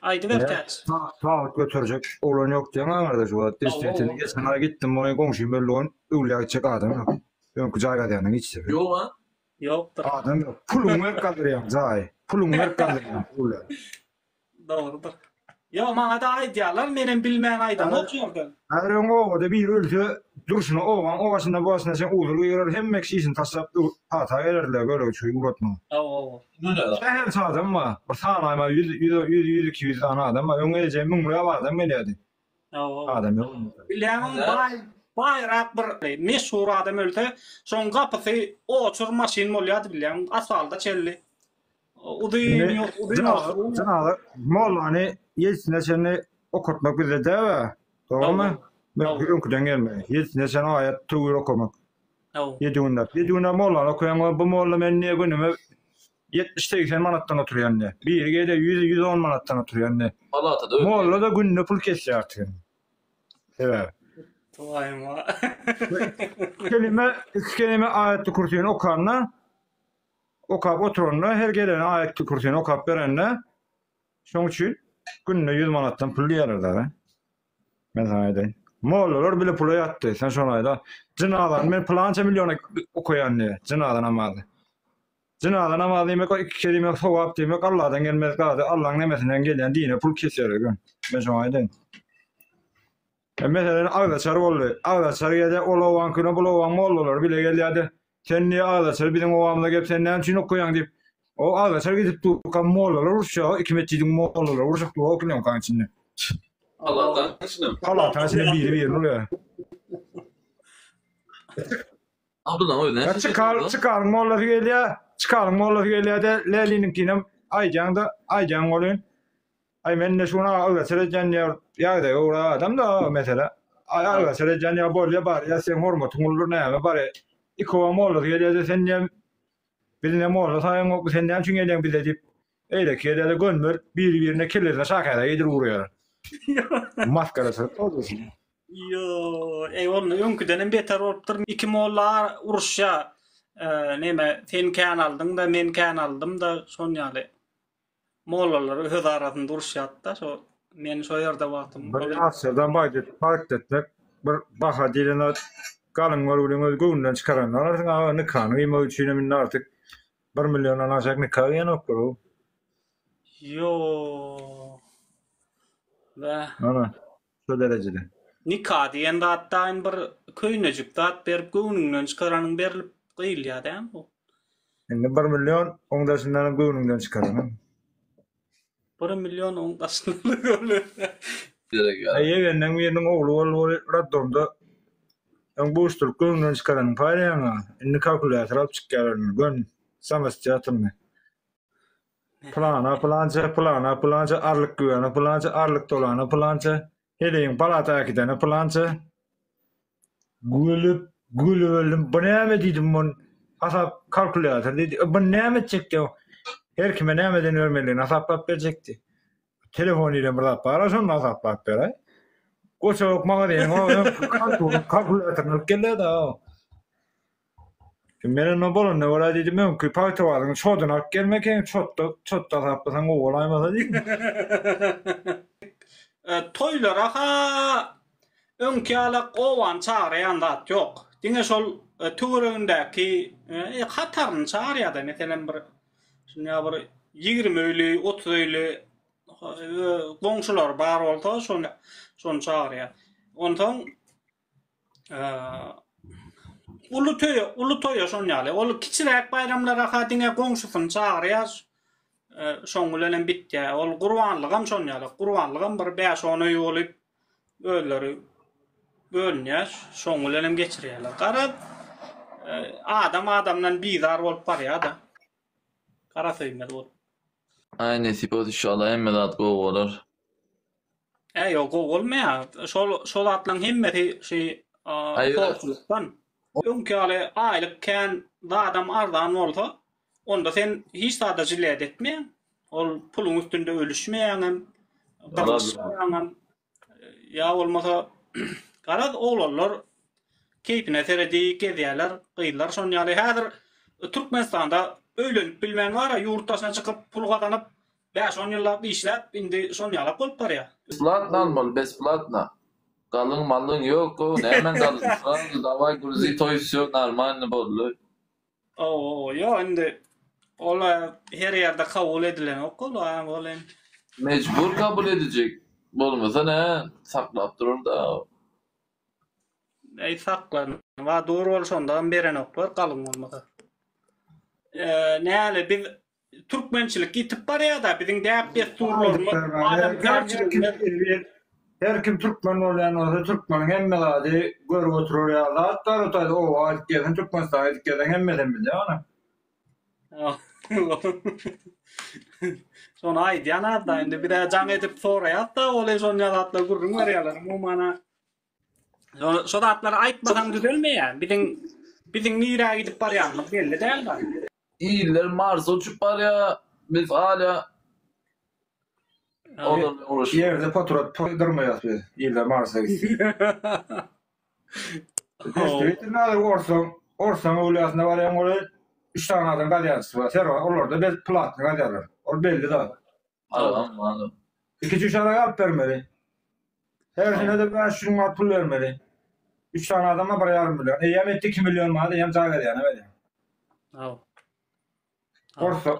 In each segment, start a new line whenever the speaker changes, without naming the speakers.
Aydı
Ya,
vertäç.
sağlık götürecek olan yok diye kardeş o. Destekini geçen ay gittim oraya komşuyum böyle on öyle gidecek adam yok. Ben kucağa dayanın hiç sebebi.
Yok ha?
Yoktur.
Adam yok. Pulun ver kaldırıyorum zay. Pulun ver kaldırıyorum. Öyle.
Doğrudur. Ya bana da aydiyalar menen bilmeyen aydan okuyordun.
Her gün o da bir ülke duruşunu o başında bu başında sen uğurlu yürür hem meksisin tasap hata gelirler böyle şey uğratma.
Oo.
Ne da?
Her adam var. Bir tane ama 100 200 tane adam var. Onun geleceği mumluya var adam geldi.
Oo.
Adam yok.
Bilen bayrak bir meşhur adam ölte. Son kapısı oçur maşin molyadı bilen asfalda çelli. Udyn yok, udyn yok.
Cenab-ı Molla hani yetsine seni okutmak bir de var. Doğru mu? Ben ülkeden gelme. Yetsine seni ayet tuğur okumak.
Oo.
Yediğinde Molla okuyan bu Molla ben niye günüme 70-80 manattan oturuyor ne? Bir gede 100-110 manattan oturuyor ne?
Palata da öyle.
Molla da gününe pul kesiyor artık. Evet.
Vayma.
kelime ayetli kurtuyun okanla okap oturunla her gelen ayetli kurtuyun okap verenle şoň üçin gününe 100 manattan pul ýerler. Ben sana aýdaýyn. Mollalar bile pula ýatdy. Sen şonu aýda. Jynadan men plança milyona okuyan ne? Jynadan namazy. Jynadan namazy demek o iki kelime sowap demek Allah'dan gelmez gady. Allah'ın nemesinden gelen dine pul keser gün. Ben şonu aýdaýyn. Mesela ağdaçar boldy. Ağdaçar ýa-da olawan küne bulawan mollalar bile gelýärdi. Sen niye ağdaçar bizim ovamda gep sen näme üçin okuyan dip. O ağdaçar gidip durkan mollalar urşa, hikmetçidiň mollalar urşakly okuyan kan içinde.
Allah'tan kaçınım.
Allah'tan seni bir oluyor.
Abdullah o yüzden.
Çıkar mollası gelýär. Çıkar mollası gelýär de Leli'ninkine ayjan bolýan. Ay men ne şuna ağdaçar ýa ýa-da ora adam da mesela ağdaçar ýa bolýar bar ýa sen hormatyň ulur näme bar. İkova mollası gelýär sen näme birine molla saýan ok sen näme üçin gelýän bize dip. Eýle kelýär gönmer bir-birine kellerle şakada ýedir urýar. Maskara sarıp olursun.
Yo, onu öňküden beter bolupdyr. Iki mollar uruşa neme sen kan aldың da men kan aldım da şon ýaly. Mollalary öz arasynda uruşýatda, şo men şo ýerde wagtym.
Bir asırdan fark etmek, bir baha dilene kalın görgülüğün göğünden çıkaranlar artık nıkanı yeme üçüne min artık 1 milyondan aşağı nıkanı yan okuru.
Yo. Ve
Ana, şu derecede.
nikah diýende hatta bir köýnejik dat berip göwnünden çıkaranyň berilip gıýylýar däm bu.
Şimdi 1 milyon ondaşından göğünden çıkaranın.
1 milyon ondaşyny görler.
Direkt ya.
Ayegenden birinin oğlu raddonda bu ustur göğünden çıkaranın paýlaýana. Indi kalkulatör alıp çıkaranyň gön samastýatmy. Plança arlyk güwene, plança arlyk dolana, plança heleýin palata gidene, plança gülüp bu näme diýdim mun asap kalkulatör diýdi. Bu näme çekdi? Her kime nämeden örmeliň asap bap berjekdi. Telefon ile bir zap bara şonu asap bap beray. Goçak maga diýen o kalkulatör geldi da. Menen o bolun ne ola diýdim men ki paýta baryň şodan alıp gelmeken çotda tapsaň o olaýmasa diýdim.
Toylara ha öňkälek owan çağırayan zat ýok. Diňe şol töweregindäki hataryny çağırýar-da meselen bir şunya bir 20 öýli 30 öýli goňşular bar bolsa şonu çağırýar. Ondan Ulu toy şon ýaly. Ol kiçirek bayramlara ha diňe goňşusyny çağırýar. Şoň bilen bitdi. Ol gurbanlygam şon ýaly. Gurbanlygam bir 5-10 öý bolup öýleri bölünýär. Şoň bilen geçirýärler. Garap adamdan bizar bolup barýar-da. Kara söýmez bol.
Ay nesip olsa inşallah emme zat go bolar.
Ýok bolmaýar. Şol atlaň hemmeti şey soňçulukdan. Öňkäle aýlykken adam ardan bolsa, onda sen hiç sada jilet etmeýän. Ol pulun üstünde ölüşmeýän, gyrlaşmaýan. Ya bolmasa garad oglanlar keypine teredi gezýärler, gıýlar şon ýaly häzir Türkmenistanda öýlenip bilmän gara ýurtdaşyna çykyp pul gazanyp 5-10 ýyllap işläp indi son ýalap bolup barýar.
Besplatno almaly, besplatno. Galın malın yok o. Nämen galın? Davay gruzi toy всё нормально boldy.
Yo indi ola her ýerde kabul edilen okul bolen.
Mecbur kabul edecek. Bolmasa ne? Saklap durur da.
Saklan. Va doğru bolşondan beren oklar galyn bolmasa. Näle biz türkmençilik gitip barýar da biziň däp besturlarymyz adam garçylyk.
Her kim Türkmen olan olsa Türkmenin hemme gadi görüp oturur ya. Hatta o ayet gelen Türkmenistan ayet gelen hemmeden bile ana.
Son aýdýan da indi bir de jaň edip soraýat da olay son ýalatlar gurrun berýärler. Mumana so datlar aýtmasaň düzelmeýär. Biziň nirä gidip barýarmyz belli däl da.
İyiler Mars'a uçup var ya. Biz hala onlarla uğraşıyoruz.
Yerde fotoğraf durmayız biz. İlle Mars'a gitsin. Ne orsan olayasında var ya orada 3 tane adam galyansı var. Onlar da bir platını galyanlar. O belli da.
Anladım.
2-3 tane alıp vermeli. Her sene de 5 milyon pul vermeli. 3 tane adama para yarım milyon. Yem etti 2 milyon madem yem daha galyanı veriyor.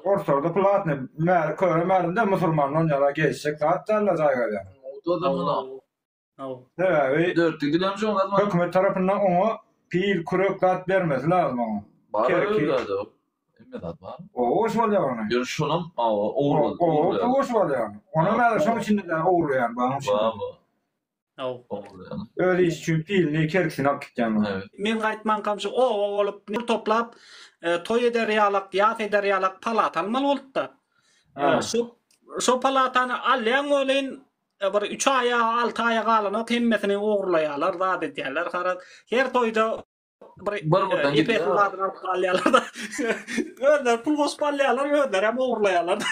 Ortada platını körü de Müslümanın yana geçecek. Hatta da daha galyanı.
O da buna.
Evet.
4 dilemiş o zaman.
Hükümet tarafından onu pil kuruklat vermesi lazım ama.
Var öyle de. Emmedat var.
O hoş var ya ona.
Görüşünüm oğurladı.
O hoş var ya. Ona määräsön içinde de uğrayan bağım şimdi.
Oğurlayan.
Öyle iş için pilini kerksin hak gideceğim.
Evet.
Men gaýtman kamşy olup nur toplap toy eder ýalak, ýat eder ýalak palat almaly boldy da. Şu palatany alýan ölen bir 3 aya 6 aya galan hemmesini ogurlaýarlar, zat edýärler. Karat her toýda bir ipek uladyn alyp galýarlar da. Önder pul gospalýarlar, önder hem ogurlaýarlar.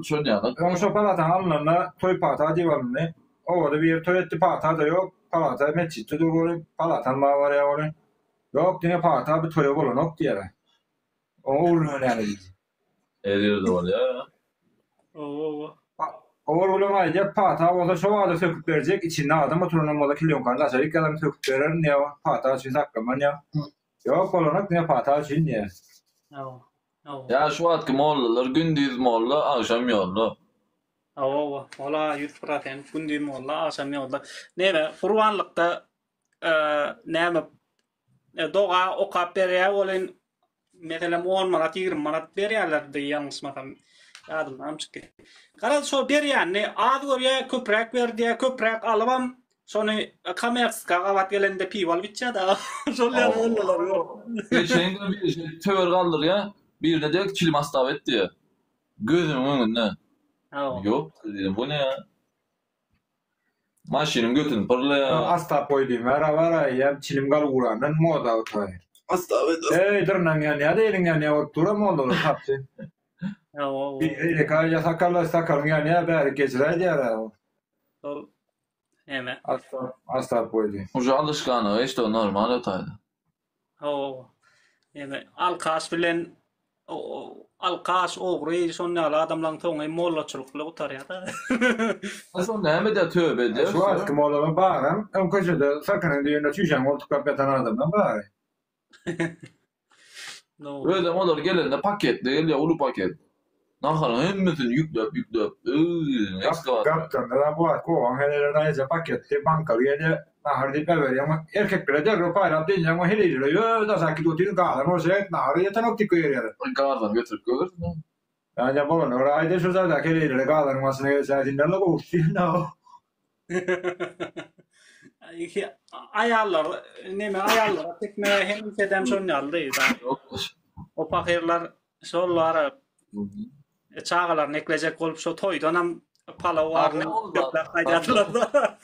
Şöyle yani.
Ama şu palatan alınanda toy pata divarını o da bir toy etti pata da yok. Palata meçitte durur. Palatan var ya oraya. Yok yine pata bir toy olan yok diye. O uğruna yani.
Ediyor da var ya.
Olur olamayınca pata o da şu anda söküp verecek. İçinde adam oturunan mola kilyon kan da ilk adam söküp verir ne o pata için saklaman ya. Yok olanak ne pata için ne.
Ya şu atki mollalar gündüz molla, akşam yolla.
Ola 100% gündüz molla, akşam yolla. Näme Gurbanlykda näme doğa okap berýär bolen meselem 10 manat 20 manat berýärler de ýalňysmasam ýadymdan çykdy. Gara şo berýärni az görýär köprek berdi, köprek alabam şonu kamerska gawat gelende piwal bitçä da şollar ollalar ýok.
Geçen gün bir şey tövür kaldır ya. Birine de kilim hastavet diye. Gözümün önünde. Yok dedim bu ne ya? Maşinin götünü pırlaya.
Asta koydum. Vara ya çilim gal uğrandan moda otay.
Hastavet.
Dırnan yani ya elin yani otura moda taptı. Bir kaya sakalın yani ya bari geçireydi ya.
Eme.
Asta koydum.
Ucu alışkanlığı işte o normal otaydı.
Eme alkas bilen alkas ogry şonňaly adamlaryň toňy mollaçylykly otarýar da.
Aslında näme de tövbe de.
Şu an kim olalım bağıram. Ön köşede sakının düğünde çüşen koltuk kapatan adamdan bari.
Öyle molar gelende paketli geliyor ulu paket. Naharın hemmesini yüklep.
Kaptan da bu at kovan hele neyse paketli bankalı yedi nahar dipe veriyor ama erkeklere de rupayla deyince ama hele diyor da sakit oturuyor kalan o şey naharı yeten optik koyuyor.
Gardan götürüp görürsün.
Yani bolon orayda şu zaten hele diyor kalan masına gelsin de logo uçtuğunda.
Ayarlar, neme ayarlar tekme hem kedem şonýaldy da. O pakirler şollar çağalar neklejek bolup şo toýdan hem palaw warny göplek gaýdatlar da.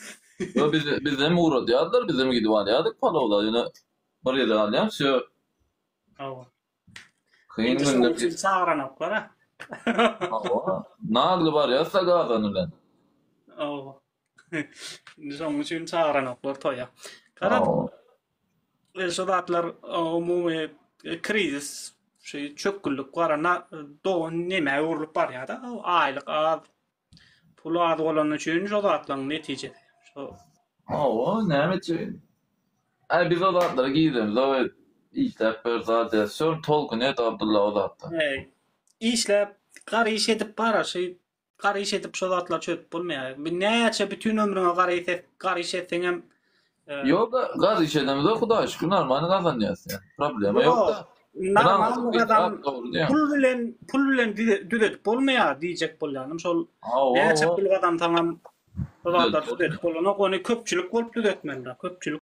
Yo biz hem uğradılar bizim gidip alyadık palavla yine buraya da alyam şu. Kıyın günde
çağıranaklara.
Naglı var ya sagadan ulan.
Şoň üçin çağıranaklar toýa. Karat şo zatlar umumy krizis şey çökküllük barana doğun neme urulup bar ya da aylık az pulu az olan üçün şo zatlaryň neticede. Şo
O näme için? Ay biz o zatları giydiriz. O işlep bir zaten. Sör tolkun et Abdullah o zatta.
işlep gary iş edip bara şey gary iş edip şo zatlar çöp bolmaýar. Bir näçe bütün ömrüňe gary iş etseň hem
Yok da gaz işedemiz de Huda şükür normal kazanýarsın yani. Problemi yok da.
normal adam pul bilen düzet bolmaýar diýjek bolýanym. Şol näçe pul adam taňam şo zatlar düzet bolana köpçülik bolup düzetmeli. Köpçülik